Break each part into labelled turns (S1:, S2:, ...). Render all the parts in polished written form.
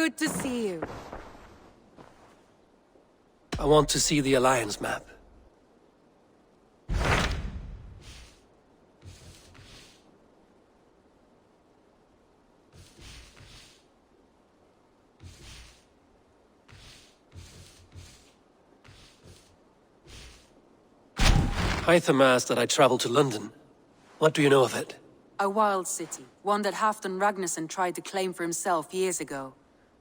S1: Good to see you.
S2: I want to see the Alliance map. Hytham asked that I travel to London. What do you know of it?
S1: A wild city, one that Halfdan Ragnarsson tried to claim for himself years ago.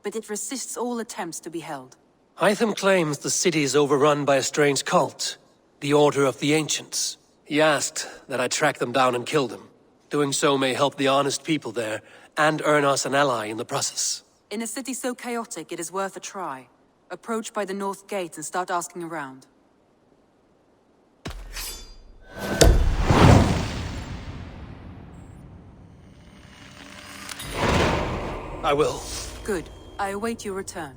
S1: But it resists all attempts to be held.
S2: Hytham claims the city is overrun by a strange cult, the Order of the Ancients. He asked that I track them down and kill them. Doing so may help the honest people there, and earn us an ally in the process.
S1: In a city so chaotic, it is worth a try. Approach by the North Gate and start asking around.
S2: I will.
S1: Good. I await your return.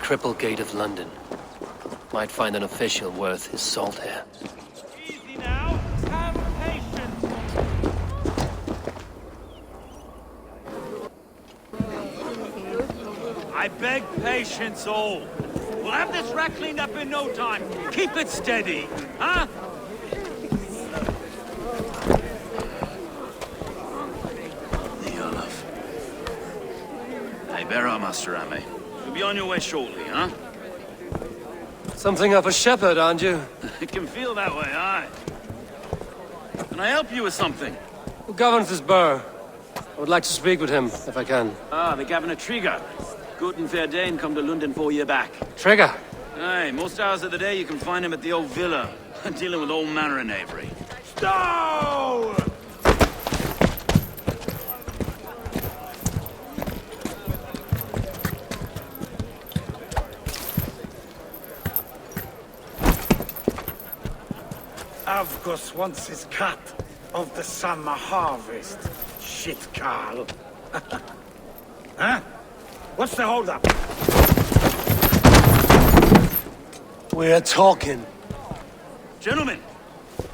S2: Triple Gate of London. Might find an official worth his salt here.
S3: Easy now. Have patience. I beg patience, all. We'll have this wreck cleaned up in no time. Keep it steady, huh?
S4: The Olaf. Hey, bear up, Master Ame. You'll be on your way shortly, huh?
S2: Something of a shepherd, aren't you?
S4: It can feel that way, aye. Can I help you with something?
S2: Who governs this burr? I would like to speak with him, if I can.
S4: Ah, the Governor Trigger. Good and fair Dane come to London 4 years back.
S2: Trigger?
S4: Aye, most hours of the day you can find him at the old villa, dealing with all manner of knavery.
S3: Stone! Avgos wants his cut of the summer harvest. Shit, Carl. Huh? What's the holdup?
S2: We're talking.
S4: Gentlemen,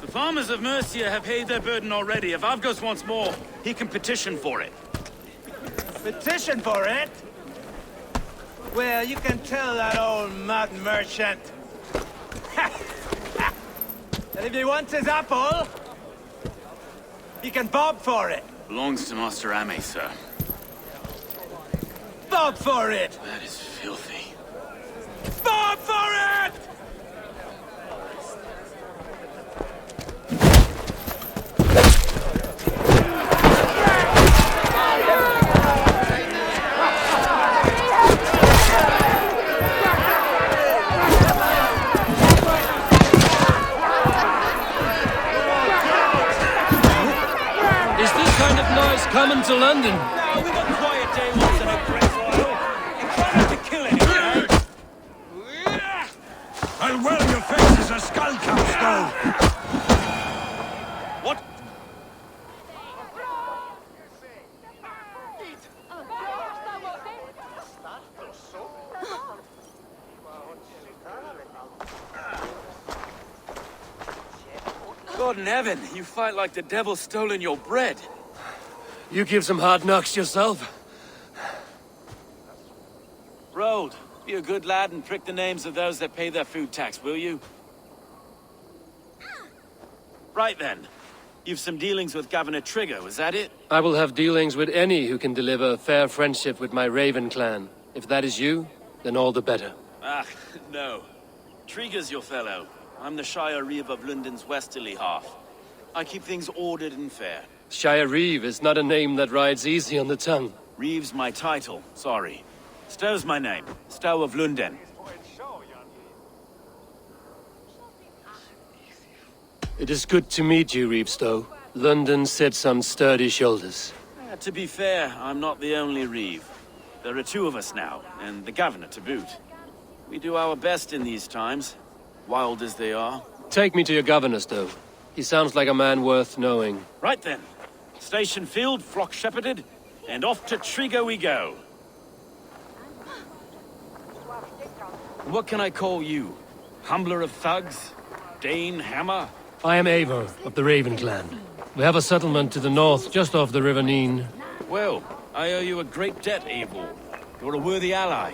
S4: the farmers of Mercia have paid their burden already. If Avgos wants more, he can petition for it.
S3: Petition for it? Well, you can tell that old mud merchant. And if he wants his apple, he can bob for it.
S4: Belongs to Master Ame, sir.
S3: Bob for it!
S4: That is filthy.
S3: Bob for it!
S2: Is this kind of noise coming to London?
S3: No, we got quiet day once in a great while. Valka stole!
S4: What? God in heaven, you fight like the devil's stolen your bread.
S2: You give some hard knocks yourself.
S4: Rold, be a good lad and prick the names of those that pay their food tax, will you? Right then. You've some dealings with Governor Trigger, is that it?
S2: I will have dealings with any who can deliver a fair friendship with my Raven clan. If that is you, then all the better.
S4: Ah, no. Trigger's your fellow. I'm the Shire Reeve of London's westerly half. I keep things ordered and fair.
S2: Shire Reeve is not a name that rides easy on the tongue.
S4: Reeve's my title, sorry. Stow's my name. Stow of Lunden.
S2: It is good to meet you, Reeve Stow. London sits on sturdy shoulders.
S4: To be fair, I'm not the only Reeve. There are two of us now, and the governor to boot. We do our best in these times, wild as they are.
S2: Take me to your governor, Stow. He sounds like a man worth knowing.
S4: Right then. Station filled, flock shepherded, and off to Trigger we go. What can I call you? Humbler of thugs? Dane Hammer?
S2: I am Eivor of the Raven clan. We have a settlement to the north, just off the River Neen.
S4: Well, I owe you a great debt, Eivor. You're a worthy ally.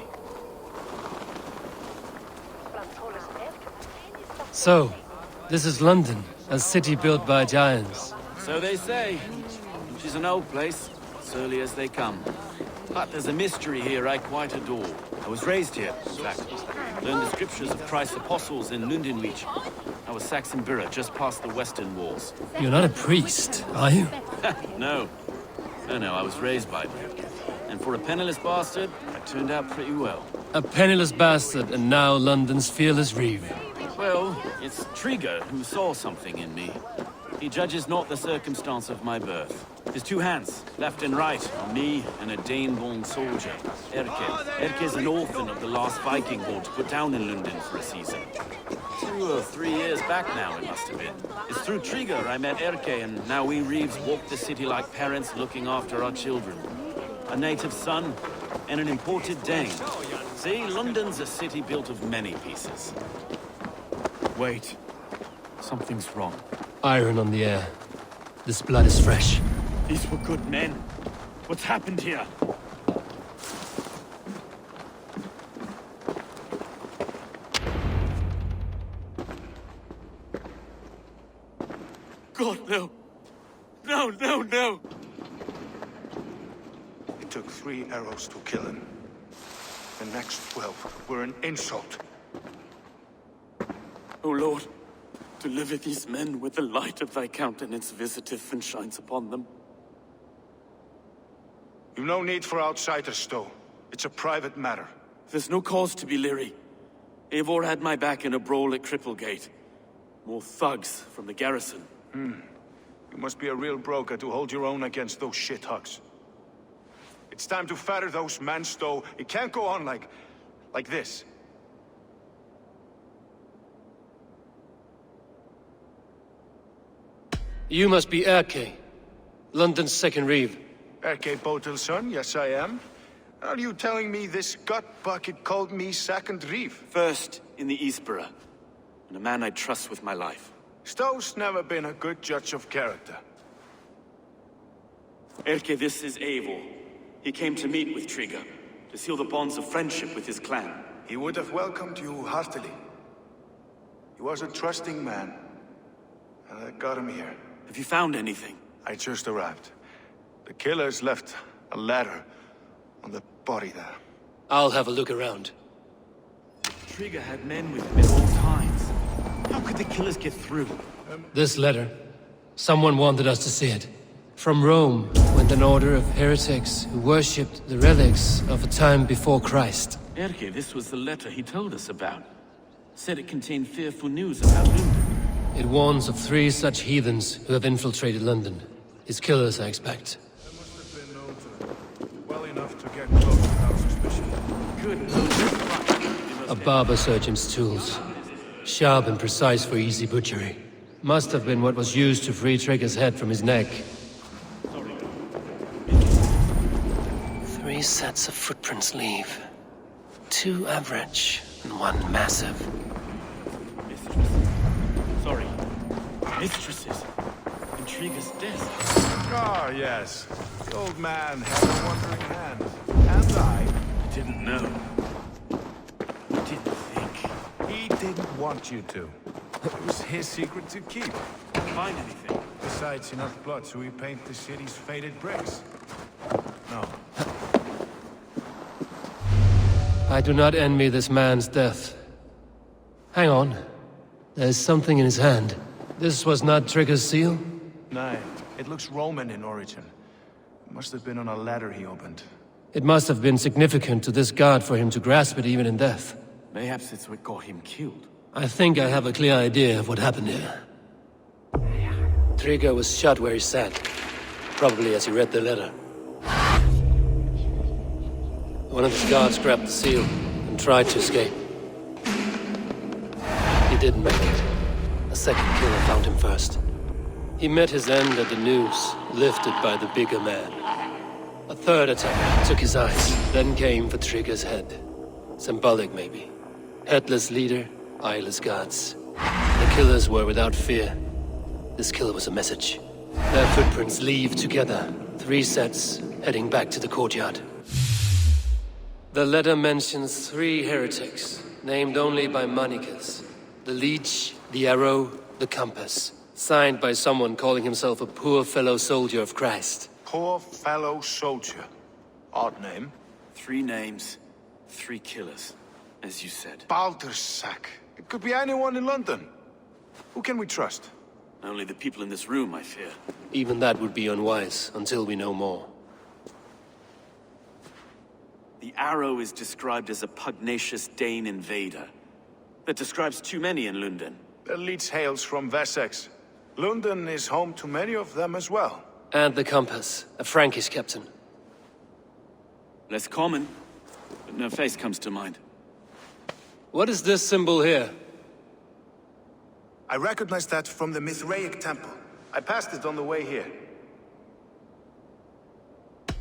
S2: So, this is London, a city built by giants.
S4: So they say. Which is an old place, surly as they come. But there's a mystery here I quite adore. I was raised here, in fact. Learned the scriptures of Christ's apostles in Lundenreach. I was Saxon Borough, just past the western walls.
S2: You're not a priest, are you?
S4: No. No, I was raised by them. And for a penniless bastard, I turned out pretty well.
S2: A penniless bastard, and now London's fearless Reeve.
S4: Well, it's Trigger who saw something in me. He judges not the circumstance of my birth. His two hands, left and right, on me and a Dane-born soldier, Erke. Erke's an orphan of the last Viking horde put down in London for a season. 2 or 3 years back now, it must have been. It's through Trigger I met Erke, and now we Reeves walk the city like parents looking after our children. A native son, and an imported Dane. See, London's a city built of many pieces. Wait. Something's wrong.
S2: Iron on the air. This blood is fresh.
S4: These were good men. What's happened here? God, no. No.
S5: It took 3 arrows to kill him. The next 12 were an insult.
S4: O Lord, deliver these men with the light of thy countenance visiteth and shines upon them.
S5: You've no need for outsiders, Stow. It's a private matter.
S4: There's no cause to be leery. Eivor had my back in a brawl at Cripplegate. More thugs from the garrison.
S5: You must be a real broker to hold your own against those shithugs. It's time to fetter those men, Stow. It can't go on like this.
S2: You must be Erke, London's second Reeve.
S5: Erke Botel's son, yes I am. Are you telling me this gut bucket called me second Reeve?
S4: First in the Eastborough, and a man I trust with my life.
S5: Stow's never been a good judge of character.
S4: Erke, this is Eivor. He came to meet with Trigger, to seal the bonds of friendship with his clan.
S5: He would have welcomed you heartily. He was a trusting man, and I got him here.
S4: Have you found anything?
S5: I just arrived. The killers left a ladder on the body there.
S2: I'll have a look around.
S4: Trigger had men with him at all times. How could the killers get through?
S2: This letter. Someone wanted us to see it. From Rome went an order of heretics who worshipped the relics of a time before Christ.
S4: Erke, this was the letter he told us about. Said it contained fearful news about London.
S2: It warns of 3 such heathens who have infiltrated London. His killers, I expect.
S5: They must have been known to them well enough to get close without suspicion.
S4: Good.
S2: A barber surgeon's tools. Sharp and precise for easy butchery. Must have been what was used to free Trigger's head from his neck. 3 sets of footprints leave. 2 average, and 1 massive.
S4: Sorry. Mistresses. Intrigue's death.
S5: Ah, yes. The old man had a wandering hand. And I
S4: Didn't know. Didn't think.
S5: He didn't want you to. It was his secret to keep.
S4: Find anything.
S5: Besides enough blood to repaint the city's faded bricks. No.
S2: I do not envy this man's death. Hang on. There's something in his hand. This was not Trigger's seal?
S5: No, it looks Roman in origin. It must have been on a ladder he opened.
S2: It must have been significant to this god for him to grasp it even in death.
S4: Mayhaps it's what got him killed.
S2: I think I have a clear idea of what happened here. Trigger was shot where he sat, probably as he read the letter. One of his guards grabbed the seal and tried to escape. He didn't make it. A second killer found him first. He met his end at the noose, lifted by the bigger man. A third attack took his eyes, then came for Trigger's head. Symbolic, maybe. Headless leader, eyeless gods. The killers were without fear. This kill was a message. Their footprints leave together. 3 sets, heading back to the courtyard. The letter mentions 3 heretics, named only by Manicus. The leech, the arrow, the compass. Signed by someone calling himself a poor fellow soldier of Christ.
S5: Poor fellow soldier. Odd name.
S4: 3 names, 3 killers, as you said.
S5: Baldersack. It could be anyone in London. Who can we trust?
S4: Only the people in this room, I fear.
S2: Even that would be unwise, until we know more.
S4: The arrow is described as a pugnacious Dane invader. That describes too many in London.
S5: The leech hails from Wessex. London is home to many of them as well.
S2: And the compass, a Frankish captain.
S4: Less common, but no face comes to mind.
S2: What is this symbol here?
S5: I recognize that from the Mithraic temple. I passed it on the way here.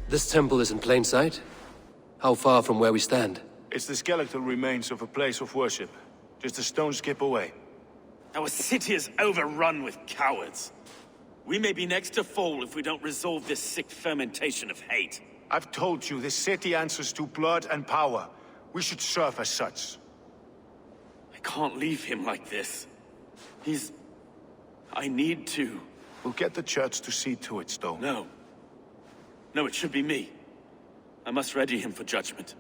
S2: This temple is in plain sight? How far from where we stand?
S5: It's the skeletal remains of a place of worship. Just a stone's skip away.
S4: Our city is overrun with cowards. We may be next to fall if we don't resolve this sick fermentation of hate.
S5: I've told you, this city answers to blood and power. We should serve as such.
S4: I can't leave him like this. I need to.
S5: We'll get the church to see to it, Stone.
S4: No. No, it should be me. I must ready him for judgment.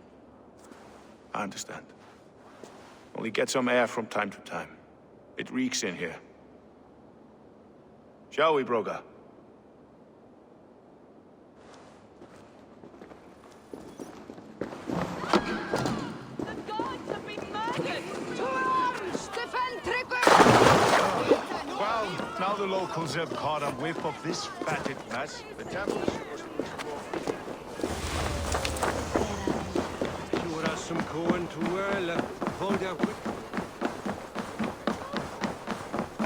S5: I understand. Only get some air from time to time. It reeks in here. Shall we, Broga?
S6: The gods have been murdered! To arms! Defend Trigger!
S5: Well, now the locals have caught a whiff of this fatted mess. The temple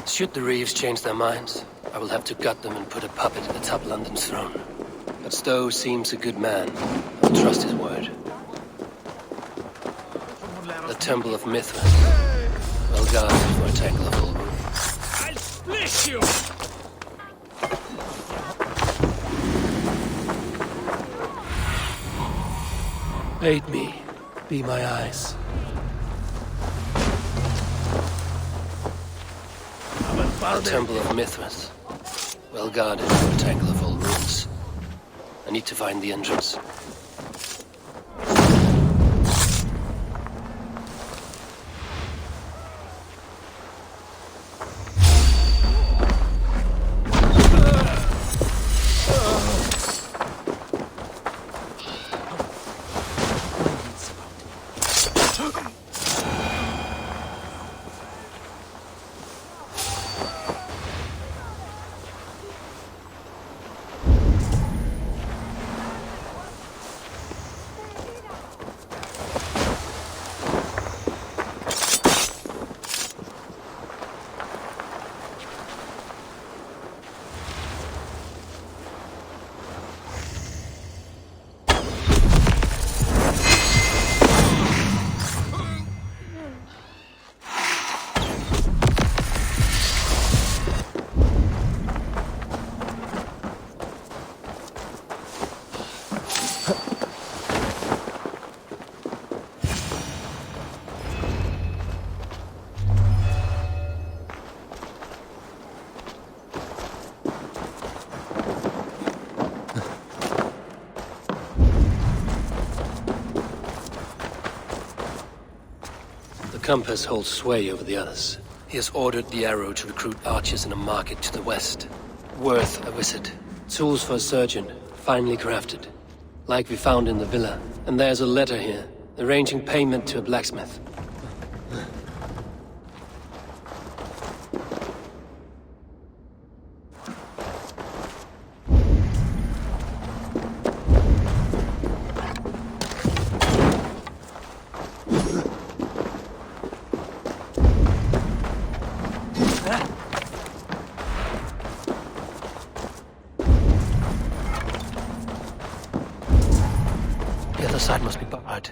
S2: Should the Reeves change their minds, I will have to gut them and put a puppet atop London's throne. But Stowe seems a good man. I will trust his word. The Temple of Mithras. Well guarded for a tangle of old room.
S4: I'll split you!
S2: Aid me. Be my eyes. The Temple of Mithras. Well guarded for a tangle of old ruins. I need to find the entrance. compass holds sway over the others. He has ordered the arrow to recruit archers in a market to the west. Worth a visit. Tools for a surgeon, finely crafted. Like we found in the villa. And there's a letter here, arranging payment to a blacksmith. The other side must be barred.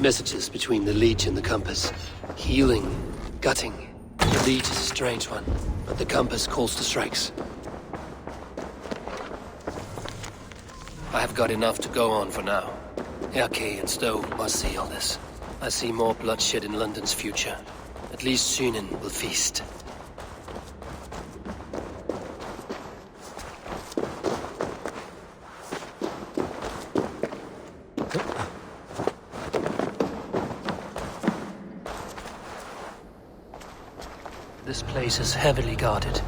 S2: Messages between the leech and the compass. Healing, gutting. The leech is a strange one, but the compass calls to strikes. I have got enough to go on for now. Erke and Stowe must see all this. I see more bloodshed in London's future. At least Synen will feast. This place is heavily guarded.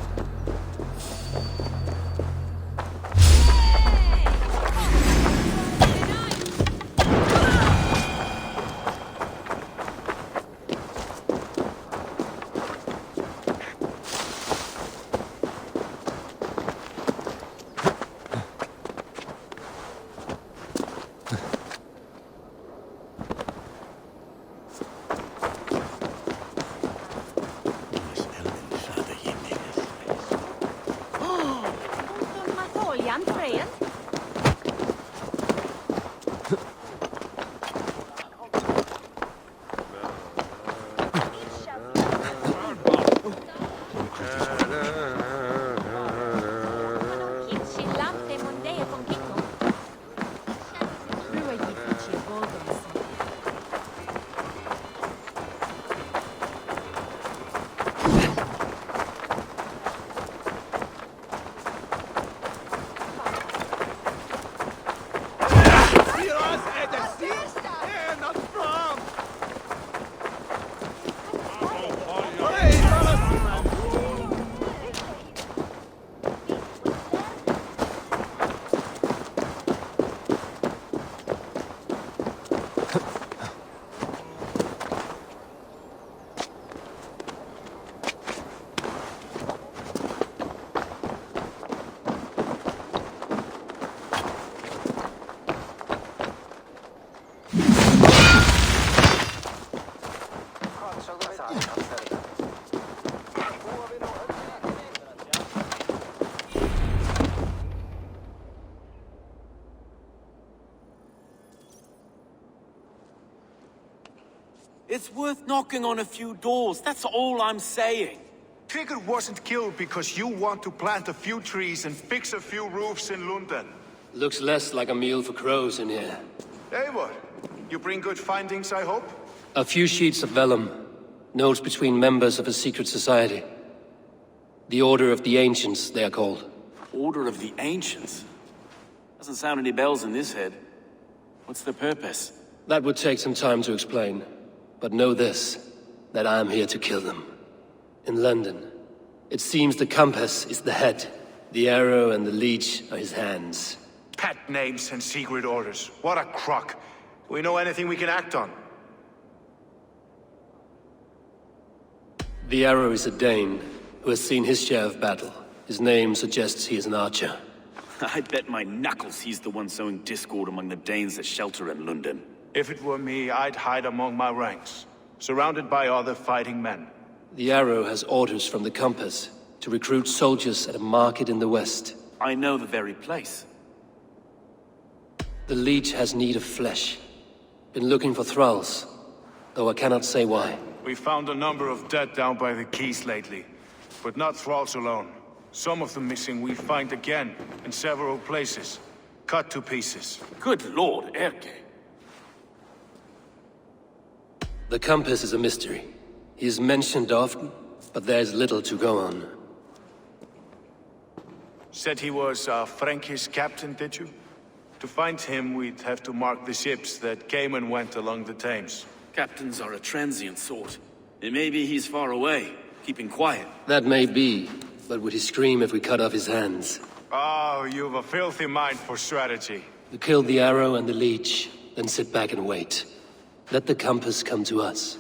S4: It's worth knocking on a few doors, that's all I'm saying.
S5: Sigurd wasn't killed because you want to plant a few trees and fix a few roofs in London.
S2: Looks less like a meal for crows in here.
S5: Eivor, you bring good findings, I hope?
S2: A few sheets of vellum. Notes between members of a secret society. The Order of the Ancients, they are called.
S4: Order of the Ancients? Doesn't sound any bells in this head. What's the purpose?
S2: That would take some time to explain. But know this, that I am here to kill them. In London, it seems the compass is the head. The arrow and the leech are his hands.
S5: Pat names and secret orders. What a crock. we know anything we can act on?
S2: The arrow is a Dane, who has seen his share of battle. His name suggests he is an archer.
S4: I bet my knuckles he's the one sowing discord among the Danes that shelter in London.
S5: If it were me, I'd hide among my ranks, surrounded by other fighting men.
S2: The arrow has orders from the compass to recruit soldiers at a market in the west.
S4: I know the very place.
S2: The leech has need of flesh. Been looking for thralls, though I cannot say why.
S5: We found a number of dead down by the quays lately, but not thralls alone. Some of the missing we find again in several places, cut to pieces.
S4: Good lord, Erke.
S2: The compass is a mystery. He is mentioned often, but there's little to go on.
S5: Said he was a Frankish captain, did you? To find him, we'd have to mark the ships that came and went along the Thames.
S4: Captains are a transient sort. It may be he's far away, keeping quiet.
S2: That may be, but would he scream if we cut off his hands?
S5: Oh, you've a filthy mind for strategy.
S2: We kill the arrow and the leech, then sit back and wait. Let the compass come to us.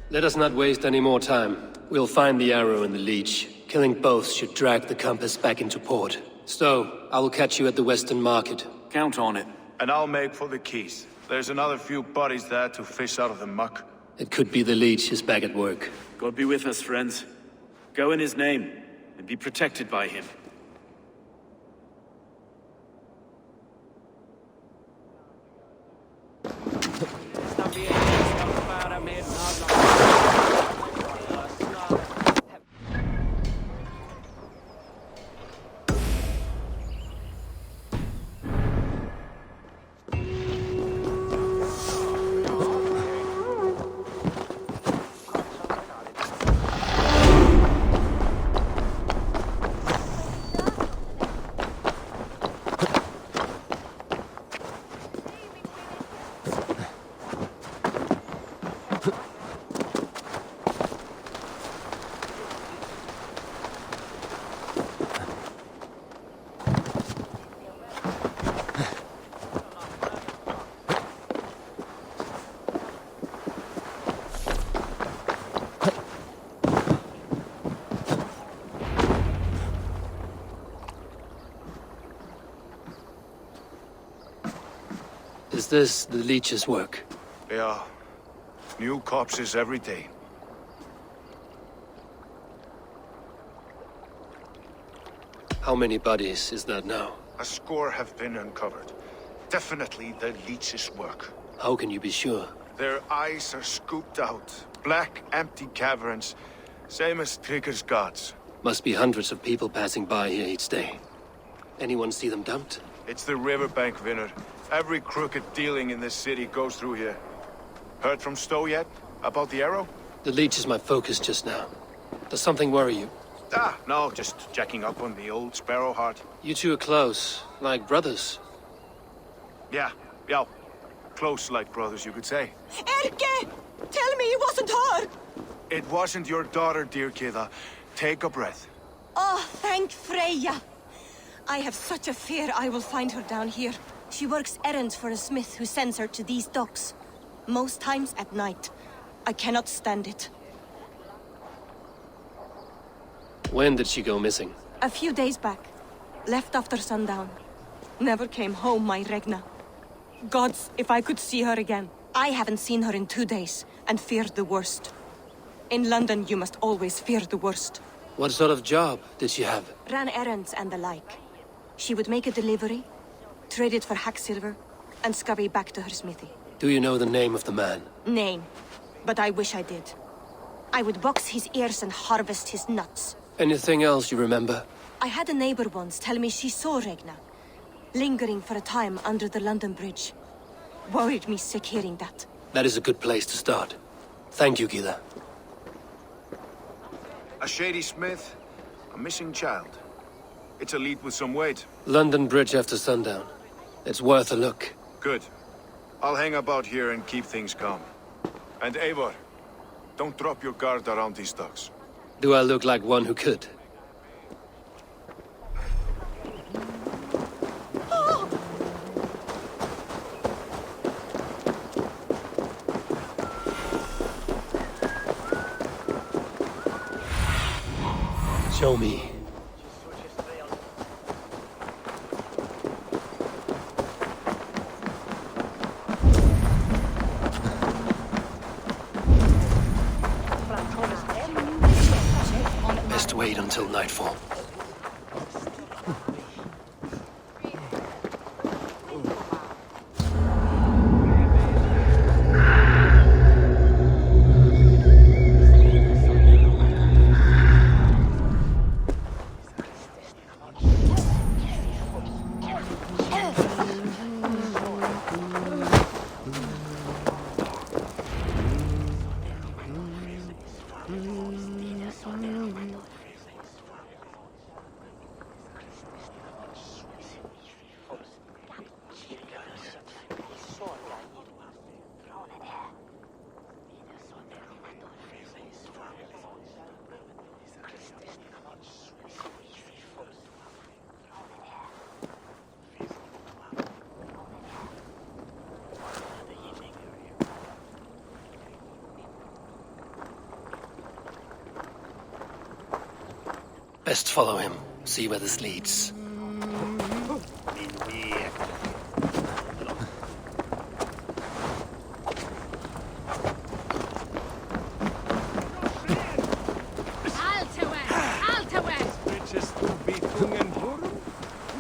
S2: Let us not waste any more time. We'll find the arrow and the leech. Killing both should drag the compass back into port. So, I will catch you at the Western Market.
S4: Count on it.
S5: And I'll make for the quays. There's another few bodies there to fish out of the muck.
S2: It could be the leech is back at work.
S4: God be with us, friends. Go in his name, and be protected by him.
S2: Is this the leech's work?
S5: Yeah. New corpses every day.
S2: How many bodies is that now?
S5: A score have been uncovered. Definitely the leech's work.
S2: How can you be sure?
S5: Their eyes are scooped out. Black, empty caverns. Same as Trigger's gods.
S2: Must be hundreds of people passing by here each day. Anyone see them dumped?
S5: It's the riverbank, Vinner. Every crooked dealing in this city goes through here. Heard from Stowe yet? About the arrow?
S2: The leech is my focus just now. Does something worry you?
S5: Ah, no, just checking up on the old Sparrowheart.
S2: You two are close, like brothers.
S5: Yeah. Close like brothers, you could say.
S6: Erke! Tell me it wasn't her!
S5: It wasn't your daughter, dear Kida. Take a breath.
S6: Oh, thank Freya. I have such a fear I will find her down here. She works errands for a smith who sends her to these docks. Most times at night. I cannot stand it.
S2: When did she go missing?
S6: A few days back. Left after sundown. Never came home, my Regna. Gods, if I could see her again. I haven't seen her in 2 days, and feared the worst. In London, you must always fear the worst.
S2: What sort of job did she have?
S6: Ran errands and the like. She would make a delivery, trade it for hack silver, and scurry back to her smithy.
S2: Do you know the name of the man?
S6: Name. But I wish I did. I would box his ears and harvest his nuts.
S2: Anything else you remember?
S6: I had a neighbor once tell me she saw Regna, lingering for a time under the London Bridge. Worried me sick hearing that.
S2: That is a good place to start. Thank you, Gila.
S5: A shady smith, a missing child. It's a lead with some weight.
S2: London Bridge after sundown. It's worth a look.
S5: Good. I'll hang about here and keep things calm. And Eivor, don't drop your guard around these docks.
S2: Do I look like one who could? Show me. Best wait until nightfall. Best follow him, see where this leads.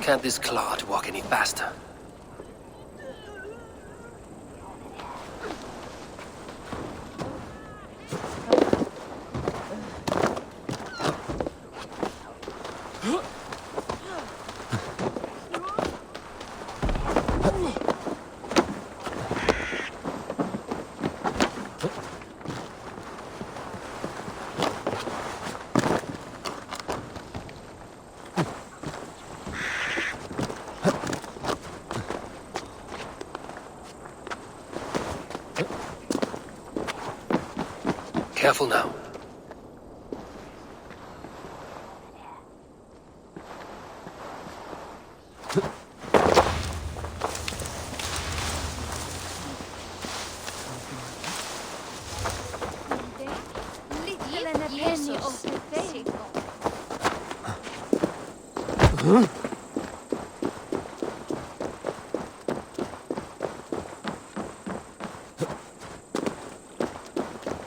S2: Can't this clod walk any faster? Careful now.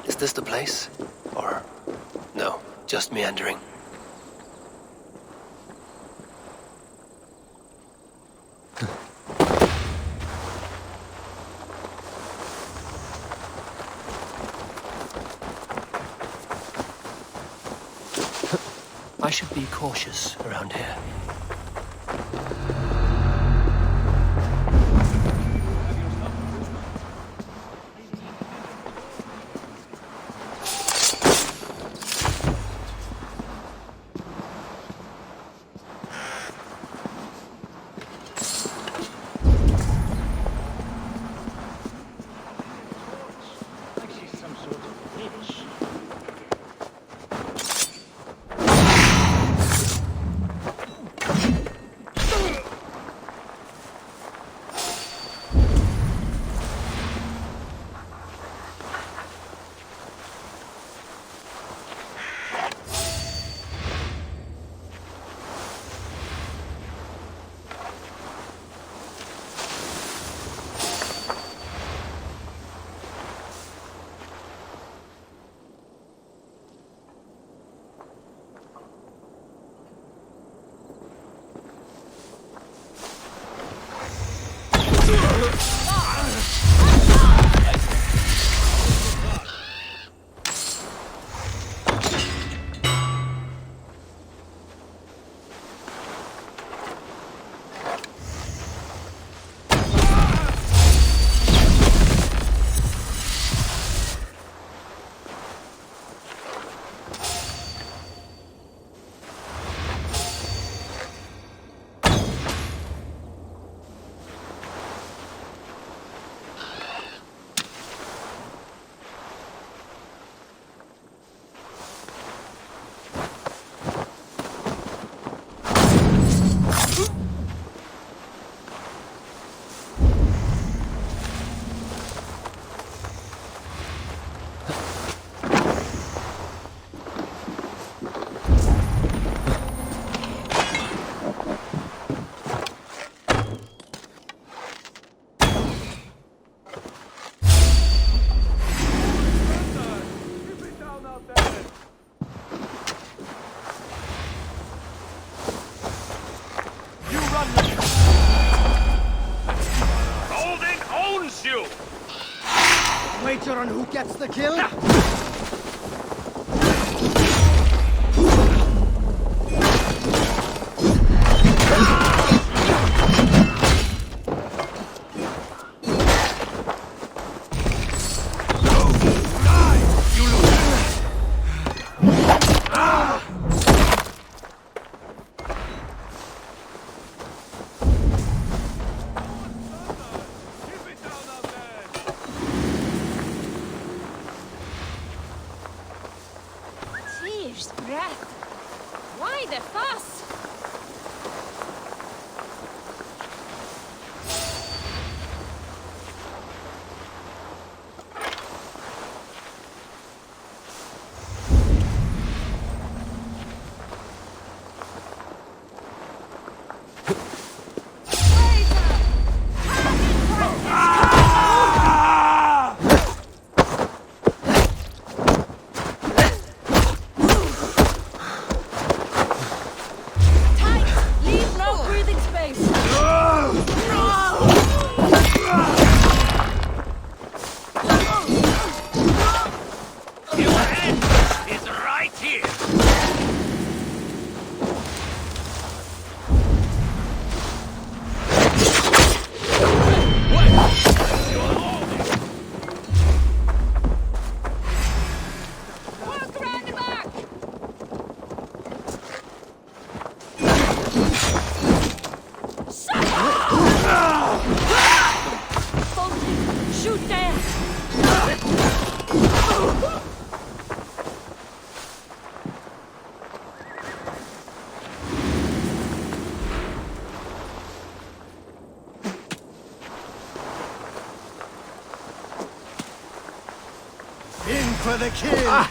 S2: Is this the place? Or no, just meandering? I should be cautious around here.
S7: gets the kill.
S8: Breath. Why the fuss?
S7: For the kill!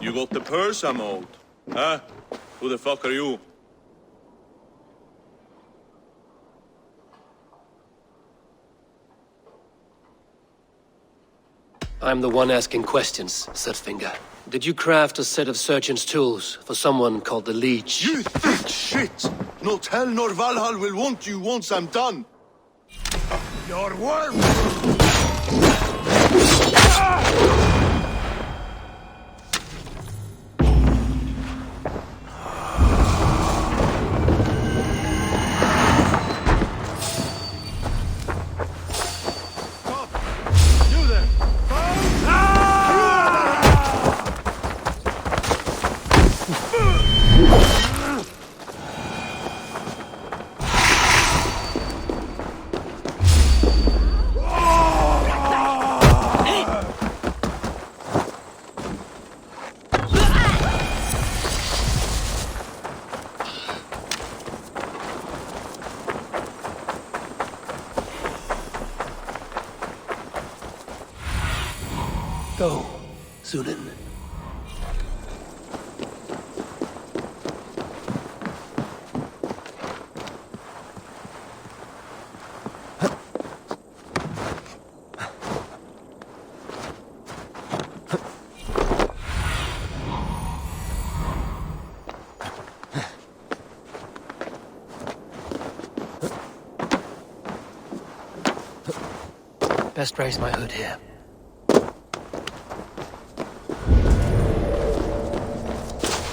S9: You got the purse, I'm old. Huh? Who the fuck are you?
S2: I'm the one asking questions, Surfinger. Did you craft a set of surgeon's tools for someone called the Leech?
S9: You thick shit! Not hell nor Valhalla will want you once I'm done!
S3: Your worm!
S2: Go, Zulin. Best raise my hood here.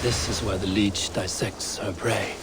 S2: This is where the Leech dissects her prey.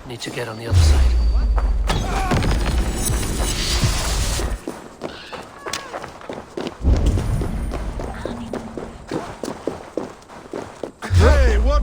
S2: Need to get on the other side.
S9: Hey, what?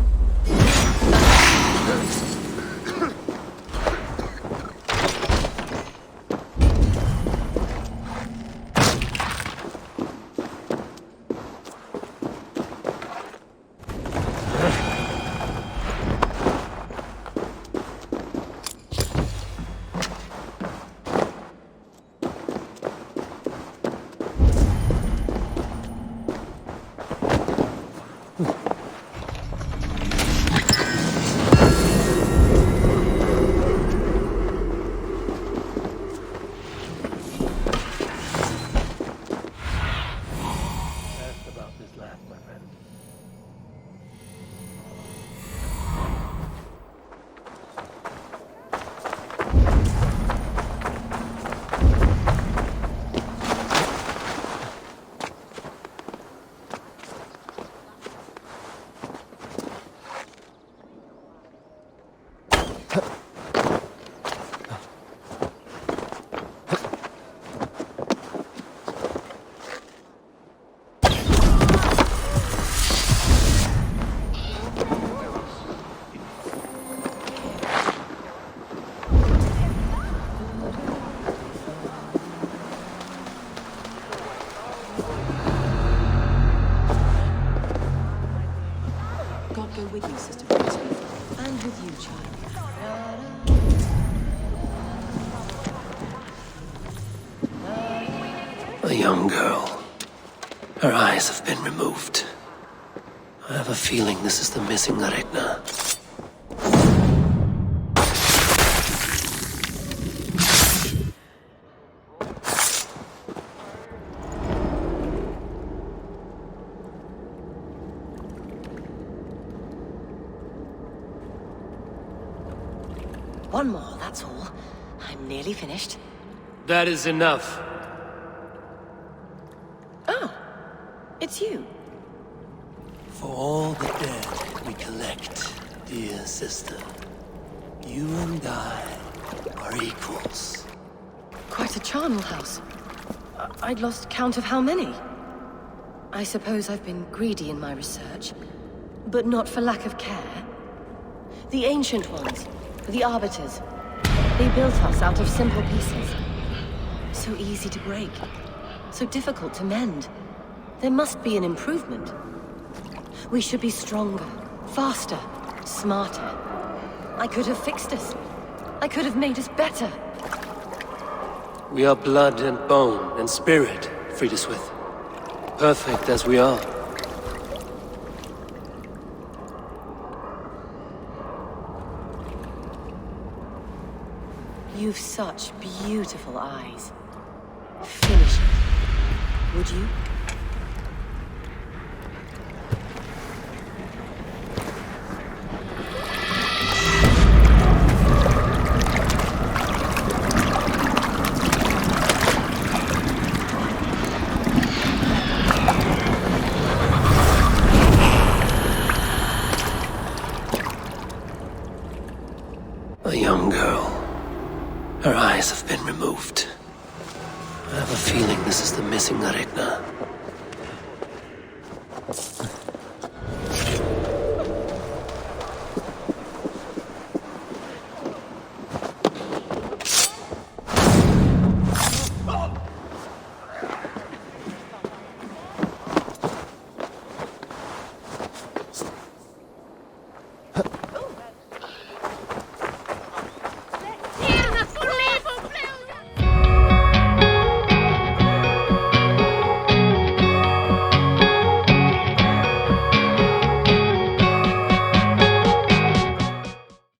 S1: God go with you, Sister Varinsdottir. And with you, child.
S2: A young girl. Her eyes have been removed. I have a feeling this is the missing Ragnar.
S10: One more, that's all. I'm nearly finished.
S2: That is enough.
S10: Oh, it's you.
S2: For all the dead we collect, dear sister, you and I are equals.
S10: Quite a charnel house. I'd lost count of how many. I suppose I've been greedy in my research, but not for lack of care. The Ancient Ones, the Arbiters, they built us out of simple pieces. So easy to break, so difficult to mend. There must be an improvement. We should be stronger, faster, smarter. I could have fixed us. I could have made us better.
S2: We are blood and bone and spirit, Friediswith. Perfect as we are.
S10: You've such beautiful eyes. Finish it, would you?
S2: A young girl. Her eyes have been removed. I have a feeling this is the missing Ragnar.